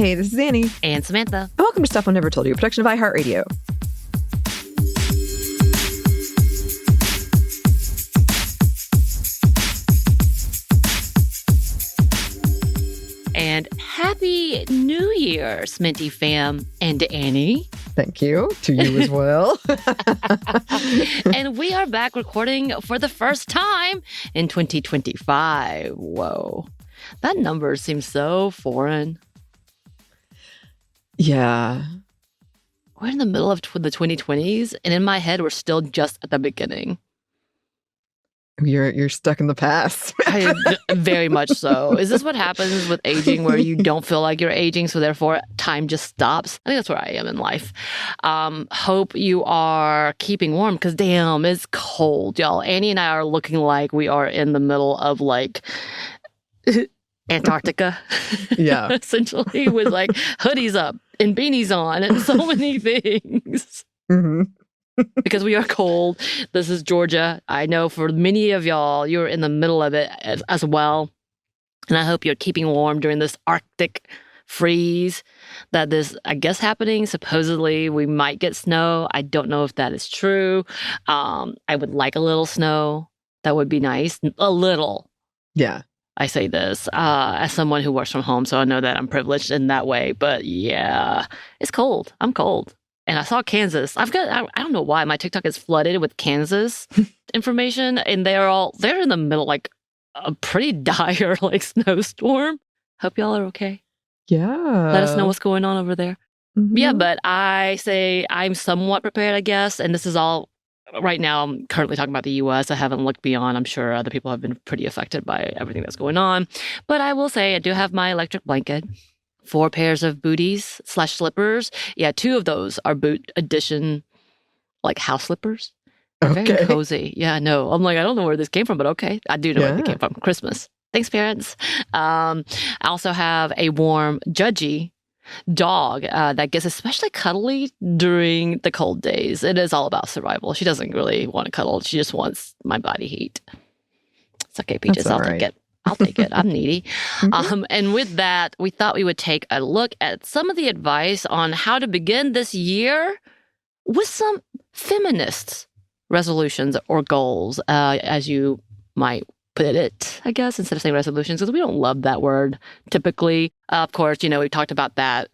Hey, this is Anney. And Samantha. And welcome to Stuff I Never Told You, a production of iHeartRadio. And Happy New Year, Sminty fam, and Anney. Thank you. To you as well. And we are back recording for the first time in 2025. Whoa. That number seems so foreign. Yeah. We're in the middle of the 2020s, and in my head, we're still just at the beginning. You're stuck in the past. Very much so. Is this what happens with aging, where you don't feel like you're aging, so therefore time just stops? I think that's where I am in life. Hope you are keeping warm, because damn, it's cold, y'all. Anney and I are looking like we are in the middle of like Antarctica. Yeah. Essentially, with like hoodies up and beanies on and so many things. Mm-hmm. Because we are cold. This is Georgia. I know for many of y'all, you're in the middle of it as well. And I hope you're keeping warm during this Arctic freeze that is, I guess, happening. Supposedly, we might get snow. I don't know if that is true. I would like a little snow. That would be nice. A little. Yeah. I say this as someone who works from home, so I know that I'm privileged in that way. But yeah, it's cold. I'm cold. And I saw Kansas. I don't know why my TikTok is flooded with Kansas information, and they're in the middle, like a pretty dire like snowstorm. Hope y'all are okay. Yeah. Let us know what's going on over there. Mm-hmm. Yeah, but I say I'm somewhat prepared, I guess. And this is all right now. I'm currently talking about the U.S. I haven't looked beyond. I'm sure other people have been pretty affected by everything that's going on. But I will say I do have my electric blanket. 4 pairs of booties/slippers. Yeah, 2 of those are boot edition, like house slippers. They're very cozy. Yeah, no. I'm like, I don't know where this came from, but okay. I do know where they came from. Christmas. Thanks, parents. I also have a warm, judgy dog that gets especially cuddly during the cold days. It is all about survival. She doesn't really want to cuddle. She just wants my body heat. It's okay, Peaches. I'll take it. I'll take it. I'm needy. Mm-hmm. And with that, we thought we would take a look at some of the advice on how to begin this year with some feminist resolutions or goals, as you might put it, I guess, instead of saying resolutions, because we don't love that word typically. Of course, we talked about that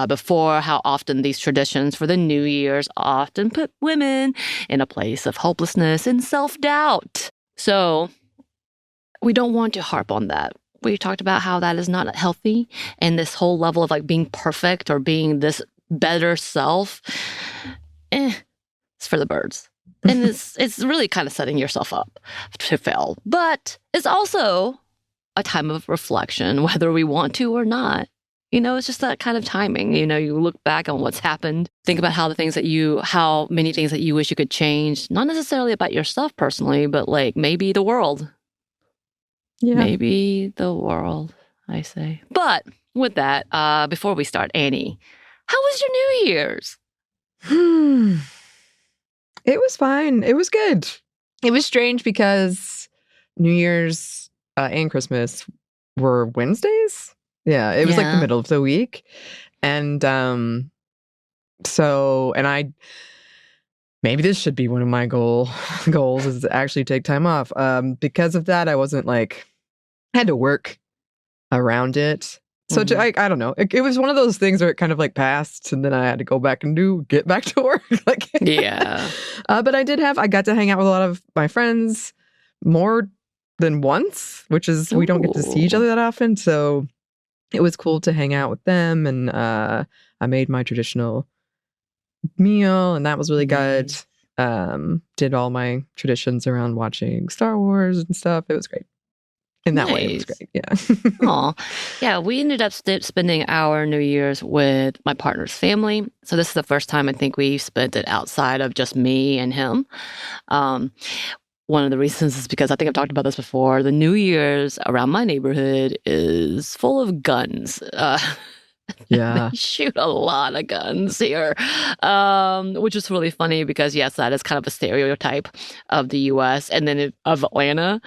before, how often these traditions for the New Year's often put women in a place of hopelessness and self-doubt. So we don't want to harp on that. We talked about how that is not healthy, and this whole level of like being perfect or being this better self, it's for the birds. And it's really kind of setting yourself up to fail. But it's also a time of reflection, whether we want to or not. It's just that kind of timing. You look back on what's happened, think about how many things that you wish you could change, not necessarily about yourself personally, but like maybe the world. Yeah. Maybe the world, I say. But with that, before we start, Anney, how was your New Year's? It was fine. It was good. It was strange because New Year's and Christmas were Wednesdays. Yeah, it was like the middle of the week. And maybe this should be one of my goals is to actually take time off. Because of that, I wasn't like, I had to work around it. So I don't know. It was one of those things where it kind of like passed, and then I had to go back and get back to work. Yeah. But I got to hang out with a lot of my friends more than once, which is, we don't get to see each other that often. So it was cool to hang out with them. And I made my traditional meal, and that was really good. Did all my traditions around watching Star Wars and stuff. It was great. In that way, it was great. Yeah. Aw. Yeah, we ended up spending our New Year's with my partner's family. So this is the first time I think we've spent it outside of just me and him. One of the reasons is because I think I've talked about this before. The New Year's around my neighborhood is full of guns. Yeah. They shoot a lot of guns here, which is really funny because, yes, that is kind of a stereotype of the U.S. and then of Atlanta.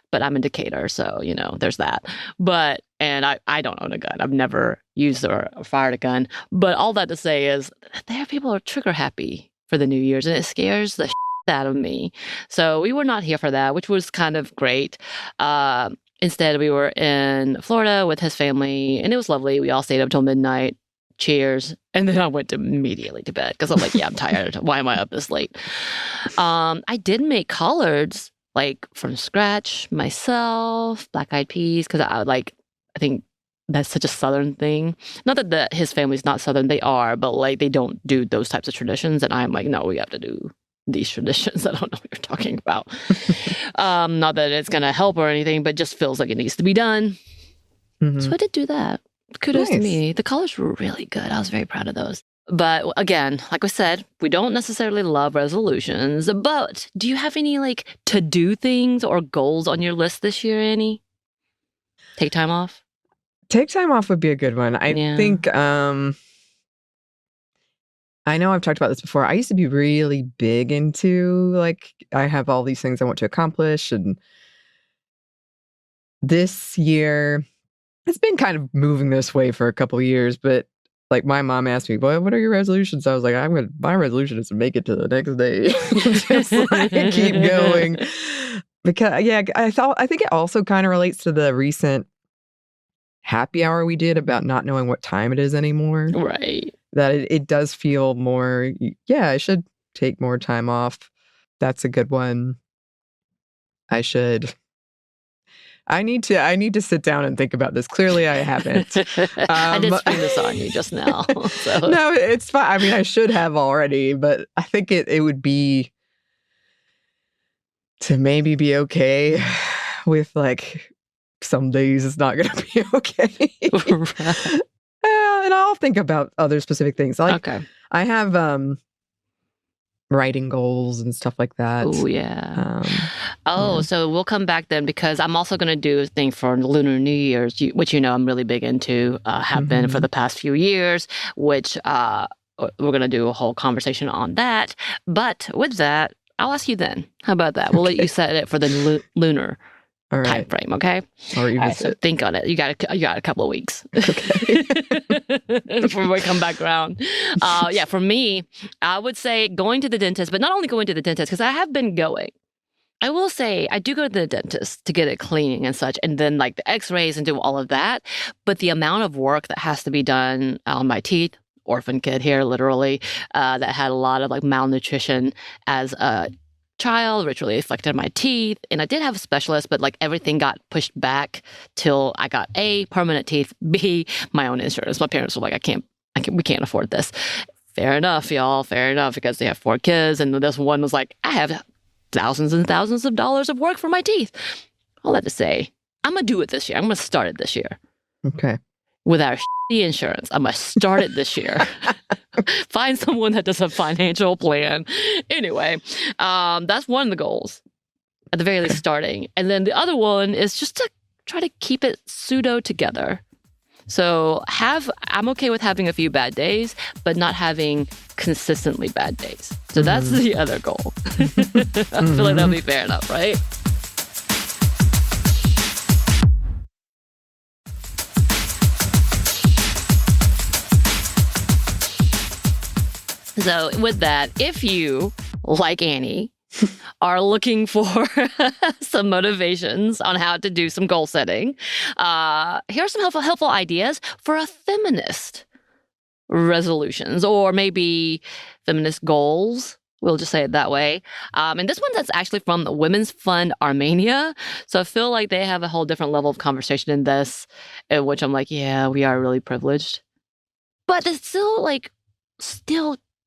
But I'm in Decatur, so, there's that. But And I don't own a gun. I've never used or fired a gun. But all that to say is there are people who are trigger happy for the New Year's, and it scares the out of me. So we were not here for that, which was kind of great. Instead, we were in Florida with his family, and it was lovely. We all stayed up till midnight. Cheers. And then I went immediately to bed because I'm like, yeah, I'm tired. Why am I up this late? I did make collards like from scratch myself, black eyed peas, because I think that's such a Southern thing. Not that his family's not Southern, they are, but like they don't do those types of traditions. And I'm like, no, we have to do these traditions. I don't know what you're talking about. Not that it's going to help or anything, but just feels like it needs to be done. Mm-hmm. So I did do that. Kudos to me. The colors were really good. I was very proud of those. But again, like we said, we don't necessarily love resolutions. But do you have any like to-do things or goals on your list this year, Anney? Take time off? Take time off would be a good one. I think, I know I've talked about this before. I used to be really big into, like, I have all these things I want to accomplish. And this year, it's been kind of moving this way for a couple of years. But, like, my mom asked me, "Boy, what are your resolutions?" I was like, my resolution is to make it to the next day. Just like keep going. Because, I think it also kind of relates to the recent happy hour we did about not knowing what time it is anymore. Right. That it does feel more, I should take more time off. That's a good one. I need to sit down and think about this. Clearly I haven't. I did spring this on you just now. So. No, it's fine. I mean, I should have already, but I think it would be to maybe be okay with like some days it's not going to be okay. Right. And I'll think about other specific things. Like, okay. I have writing goals and stuff like that. Oh, yeah. So we'll come back then because I'm also going to do a thing for Lunar New Year's, which I'm really big into, have been for the past few years, which we're going to do a whole conversation on that. But with that, I'll ask you then. How about that? We'll let you set it for the lunar time frame, okay? Or even so think on it. You got a couple of weeks. Okay. Before we come back around. For me, I would say going to the dentist, but not only going to the dentist, because I have been going. I will say I do go to the dentist to get it cleaning and such, and then like the x-rays and do all of that. But the amount of work that has to be done on my teeth, orphan kid here, literally, that had a lot of like malnutrition as a child, which really affected my teeth. And I did have a specialist, but like everything got pushed back till I got A, permanent teeth, B, my own insurance. My parents were like, we can't afford this. Fair enough, y'all. Fair enough, because they have 4 kids. And this one was like, I have thousands and thousands of dollars of work for my teeth. All that to say, I'm going to do it this year. I'm going to start it this year. Okay. With our shitty insurance. I'm going to start it this year. Find someone that does a financial plan. Anyway, that's one of the goals. At the very least, starting. And then the other one is just to try to keep it pseudo together. So I'm okay with having a few bad days, but not having consistently bad days. So that's the other goal. I feel like that'll be fair enough, right? So with that, if you, like Anney, are looking for some motivations on how to do some goal setting, here are some helpful ideas for a feminist resolutions, or maybe feminist goals. We'll just say it that way. And this one that's actually from the Women's Fund Armenia. So I feel like they have a whole different level of conversation in this, in which I'm like, yeah, we are really privileged. But it's still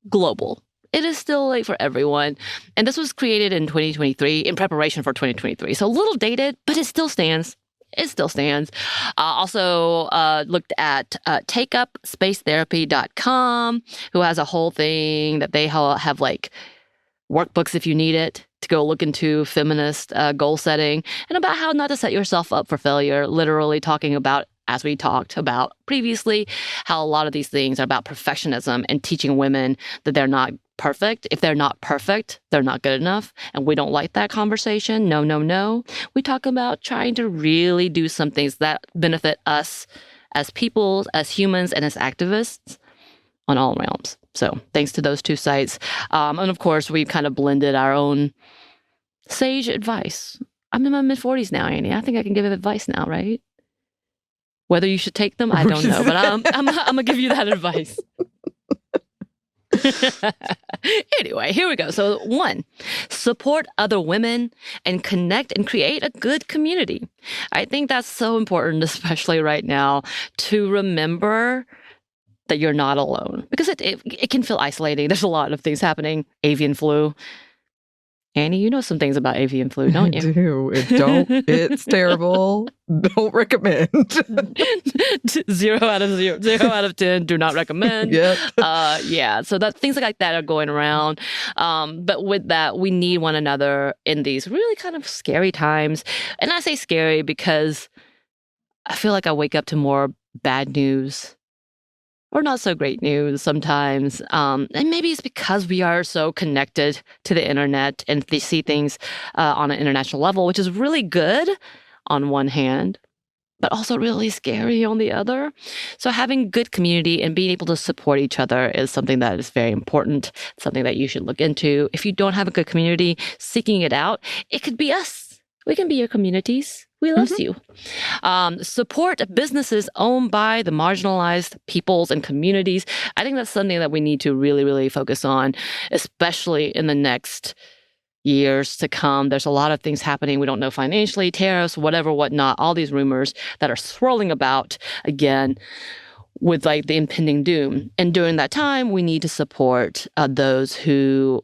global. It is still like for everyone. And this was created in 2023 in preparation for 2023. So a little dated, but it still stands. It still stands. Also looked at takeupspacetherapy.com, who has a whole thing that they have like workbooks if you need it to go look into feminist goal setting and about how not to set yourself up for failure, literally talking about, as we talked about previously, how a lot of these things are about perfectionism and teaching women that they're not perfect. If they're not perfect, they're not good enough. And we don't like that conversation. No, no, no. We talk about trying to really do some things that benefit us as people, as humans, and as activists on all realms. So thanks to those two sites. And of course, we kind of blended our own sage advice. I'm in my mid-40s now, Anney. I think I can give advice now, right? Whether you should take them, I don't know. But I'm going to give you that advice. Anyway, here we go. So 1, support other women and connect and create a good community. I think that's so important, especially right now, to remember that you're not alone, because it can feel isolating. There's a lot of things happening. Avian flu. Anney, you know some things about avian flu, don't you? I do. It's terrible. Don't recommend. 0 out of 0. 0 out of 10. Do not recommend. Yep. Yeah. So that things like that are going around. But with that, we need one another in these really kind of scary times. And I say scary because I feel like I wake up to more bad news or not so great news sometimes. And maybe it's because we are so connected to the internet and they see things on an international level, which is really good on one hand, but also really scary on the other. So having good community and being able to support each other is something that is very important, something that you should look into. If you don't have a good community, seeking it out, it could be us. We can be your communities. We love you. Support businesses owned by the marginalized peoples and communities. I think that's something that we need to really, really focus on, especially in the next years to come. There's a lot of things happening. We don't know financially, tariffs, whatever, whatnot, all these rumors that are swirling about again with like the impending doom. And during that time, we need to support those who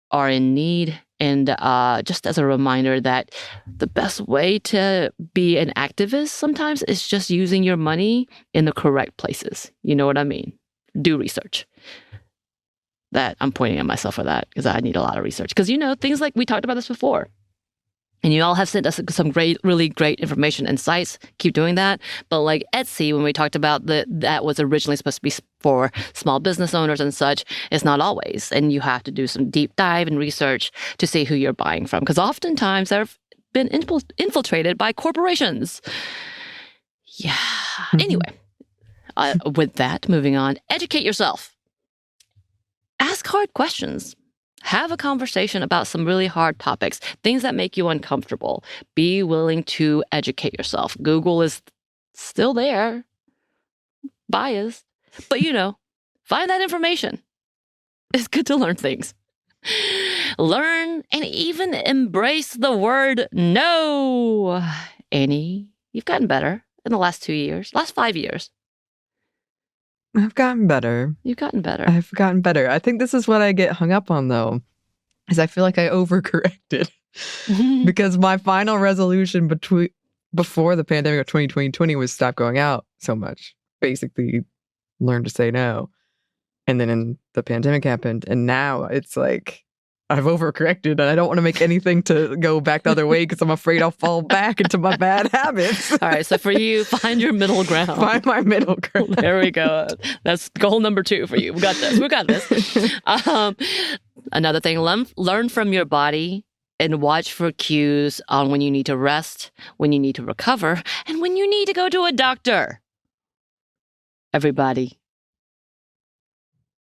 are in need. And just as a reminder that the best way to be an activist sometimes is just using your money in the correct places. You know what I mean? Do research. That I'm pointing at myself for that because I need a lot of research. Because, you know, things like we talked about this before. And you all have sent us some really great information and sites. Keep doing that. But like Etsy, when we talked about that was originally supposed to be for small business owners and such, it's not always. And you have to do some deep dive and research to see who you're buying from. Because oftentimes they've been infiltrated by corporations. Yeah. Anyway, with that, moving on, educate yourself. Ask hard questions. Have a conversation about some really hard topics, things that make you uncomfortable. Be willing to educate yourself. Google is still there, biased, but you know, find that information. It's good to learn things. Learn and even embrace the word no. Anney, you've gotten better in the last 2 years, last 5 years. I've gotten better. You've gotten better. I've gotten better. I think this is what I get hung up on, though, is I feel like I overcorrected. Because my final resolution before the pandemic of 2020 was stop going out so much. Basically, learn to say no. And then the pandemic happened, and now it's like I've overcorrected, and I don't want to make anything to go back the other way because I'm afraid I'll fall back into my bad habits. All right, so for you, find your middle ground. Find my middle ground. There we go. That's goal number 2 for you. We got this. We got this. Another thing, learn from your body and watch for cues on when you need to rest, when you need to recover, and when you need to go to a doctor. Everybody,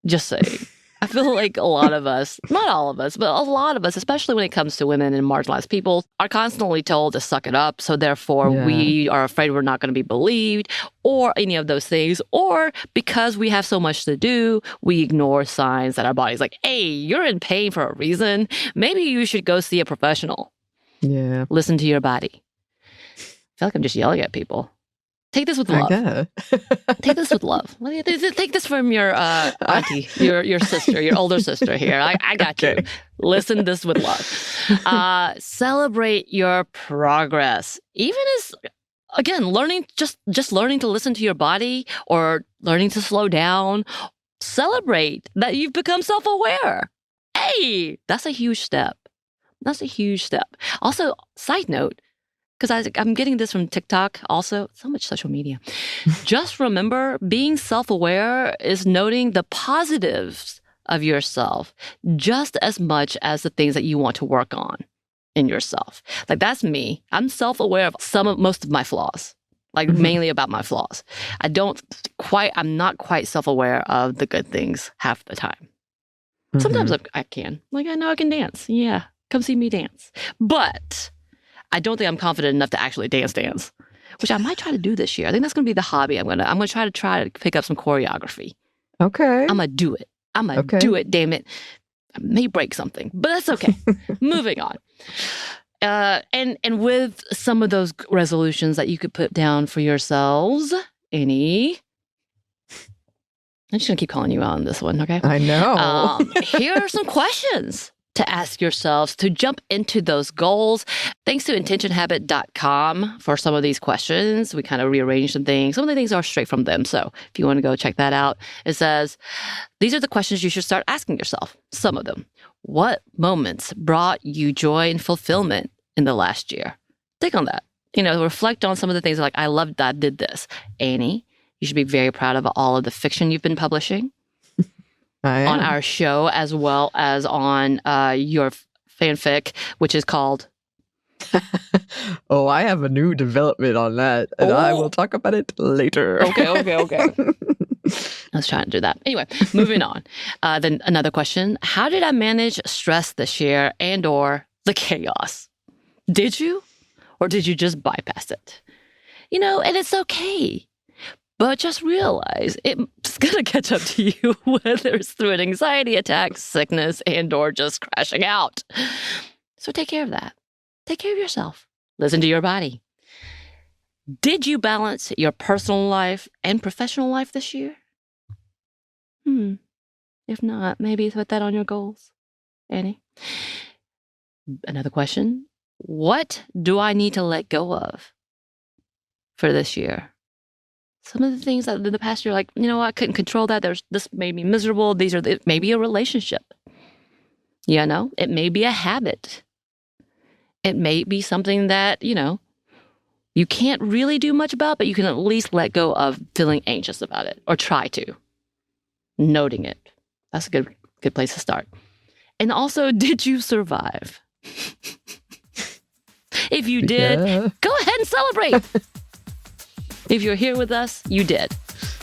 just saying. I feel like a lot of us, not all of us, but a lot of us, especially when it comes to women and marginalized people, are constantly told to suck it up. So therefore, we are afraid we're not going to be believed or any of those things. Or because we have so much to do, we ignore signs that our body's like, hey, you're in pain for a reason. Maybe you should go see a professional. Yeah. Listen to your body. I feel like I'm just yelling at people. Take this with love. Take this with love. Take this from your auntie, your sister, your older sister here. I got you. Listen to this with love. Celebrate your progress. Even as, again, learning, just learning to listen to your body or learning to slow down. Celebrate that you've become self-aware. Hey, that's a huge step. That's a huge step. Also, side note, because I'm getting this from TikTok also, so much social media. Just remember, being self-aware is noting the positives of yourself just as much as the things that you want to work on in yourself. Like, that's me. I'm self-aware of most of my flaws, like mainly about my flaws. I'm not quite self-aware of the good things half the time. Sometimes I can. Like, I know I can dance. Yeah, come see me dance. But I don't think I'm confident enough to actually dance, which I might try to do this year. I think that's going to be the hobby. I'm going to try to pick up some choreography. Okay. I'm going to do it. I'm going to do it, damn it. I may break something, but that's okay. Moving on. And with some of those resolutions that you could put down for yourselves, Anney, I'm just going to keep calling you out on this one, okay? I know. Here are some questions to ask yourselves to jump into those goals. Thanks to intentionhabit.com for some of these questions. We kind of rearranged some things. Some of the things are straight from them. So if you want to go check that out, it says, these are the questions you should start asking yourself. Some of them. What moments brought you joy and fulfillment in the last year? Think on that. Reflect on some of the things like, I loved that I did this. Anney, you should be very proud of all of the fiction you've been publishing. On our show, as well as on your fanfic, which is called... Oh, I have a new development on that, and I will talk about it later. Okay. I was trying to do that. Anyway, moving on. Then another question. How did I manage stress this year or the chaos? Did you? Or did you just bypass it? And it's okay. But just realize it's going to catch up to you, whether it's through an anxiety attack, sickness, or just crashing out. So take care of that. Take care of yourself. Listen to your body. Did you balance your personal life and professional life this year? If not, maybe put that on your goals. Anney? Another question. What do I need to let go of for this year? Some of the things that in the past you're like, I couldn't control that. This made me miserable. It may be a relationship. It may be a habit. It may be something that, you can't really do much about, but you can at least let go of feeling anxious about it or try to. Noting it. That's a good place to start. And also, did you survive? If you did, go ahead and celebrate. If you're here with us, you did.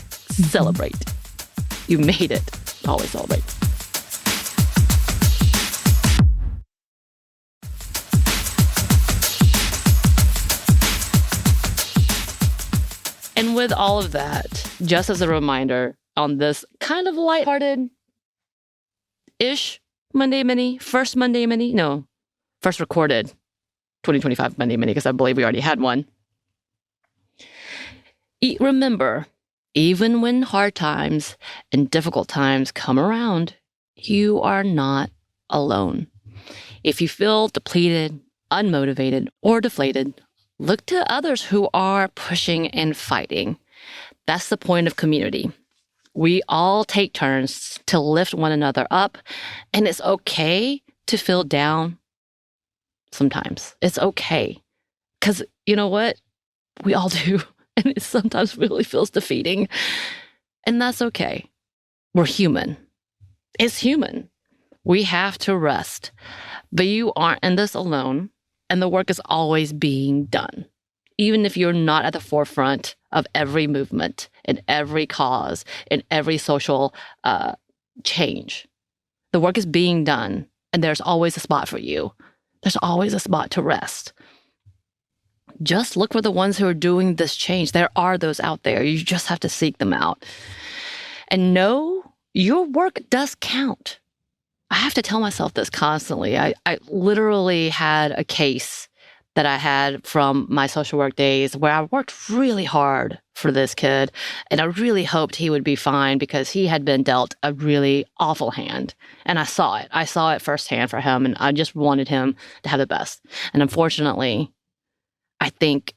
Celebrate. You made it. Always celebrate. And with all of that, just as a reminder, on this kind of lighthearted-ish Monday Mini, first recorded 2025 Monday Mini, because I believe we already had one. Remember, even when hard times and difficult times come around, you are not alone. If you feel depleted, unmotivated, or deflated, look to others who are pushing and fighting. That's the point of community. We all take turns to lift one another up, and it's okay to feel down sometimes. It's okay. Because you know what? We all do. And it sometimes really feels defeating. And that's okay. We're human. It's human. We have to rest. But you aren't in this alone. And the work is always being done. Even if you're not at the forefront of every movement, in every cause, in every social change. The work is being done. And there's always a spot for you. There's always a spot to rest. Just look for the ones who are doing this change. There are those out there. You just have to seek them out. And know your work does count. I have to tell myself this constantly. I literally had a case that I had from my social work days where I worked really hard for this kid. And I really hoped he would be fine because he had been dealt a really awful hand. And I saw it. I saw it firsthand for him. And I just wanted him to have the best. And unfortunately, I think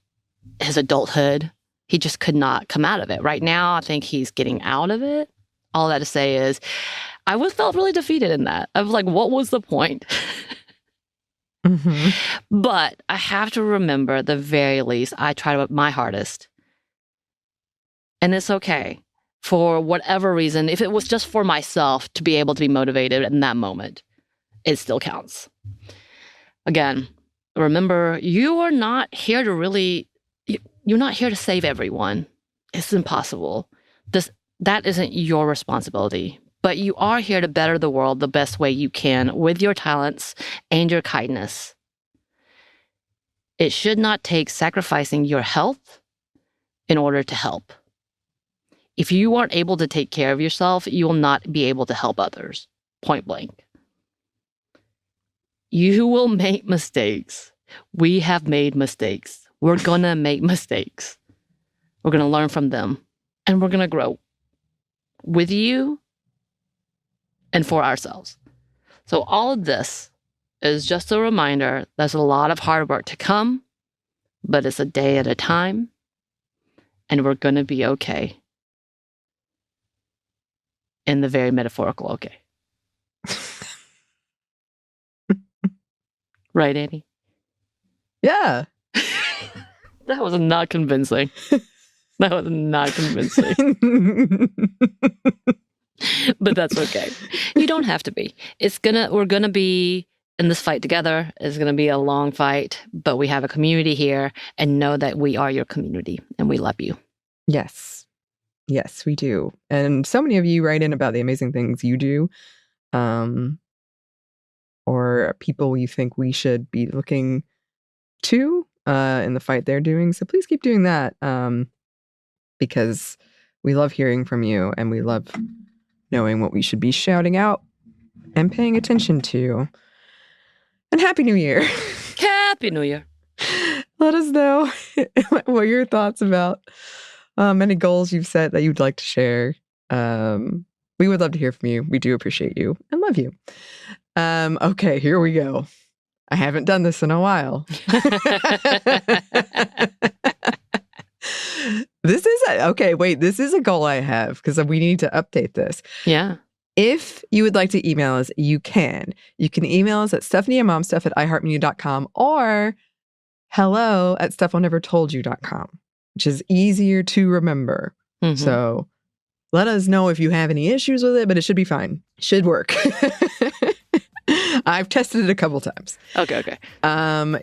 his adulthood, he just could not come out of it. Right now, I think he's getting out of it. All that to say is, I felt really defeated in that. I was like, what was the point? But I have to remember, at the very least, I tried my hardest. And it's okay. for whatever reason, if it was just for myself to be able to be motivated in that moment, it still counts. Again, remember, you are not here to you're not here to save everyone. It's impossible. That isn't your responsibility. But you are here to better the world the best way you can with your talents and your kindness. It should not take sacrificing your health in order to help. If you aren't able to take care of yourself, you will not be able to help others. Point blank. You will make mistakes. We have made mistakes. We're going to make mistakes. We're going to learn from them. And we're going to grow with you and for ourselves. So all of this is just a reminder there's a lot of hard work to come, but it's a day at a time. And we're going to be okay. In the very metaphorical okay. Right, Anney? Yeah. That was not convincing. That was not convincing. But that's okay. You don't have to be. We're gonna be in this fight together. It's gonna be a long fight, but we have a community here, and know that we are your community and we love you. Yes. Yes, we do. And so many of you write in about the amazing things you do, or people you think we should be looking to in the fight they're doing. So please keep doing that, because we love hearing from you and we love knowing what we should be shouting out and paying attention to. And Happy New Year. Happy New Year. Let us know what your thoughts about any goals you've set that you'd like to share. We would love to hear from you. We do appreciate you and love you. Okay, here we go. I haven't done this in a while. This is a goal I have because we need to update this. Yeah. If you would like to email us, you can. You can email us at stephanieandmomstuff@iheartmedia.com or hello@stuffinevertoldyou.com, which is easier to remember. Mm-hmm. So let us know if you have any issues with it, but it should be fine. Should work. I've tested it a couple times. Okay.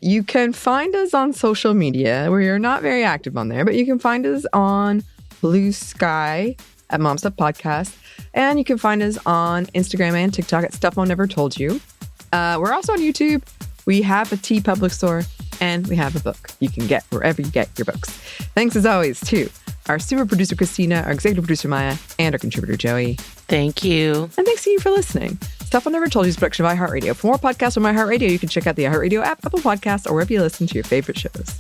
You can find us on social media. We are not very active on there, but you can find us on Blue Sky at Mom Stuff Podcast. And you can find us on Instagram and TikTok at Stuff Mom Never Told You. We're also on YouTube. We have a Tea Public store, and we have a book you can get wherever you get your books. Thanks as always to our super producer Christina, our executive producer Maya, and our contributor Joey. Thank you. And thanks to you for listening. Stuff I Never Told You is a production of iHeartRadio. For more podcasts on iHeartRadio, you can check out the iHeartRadio app, Apple Podcasts, or wherever you listen to your favorite shows.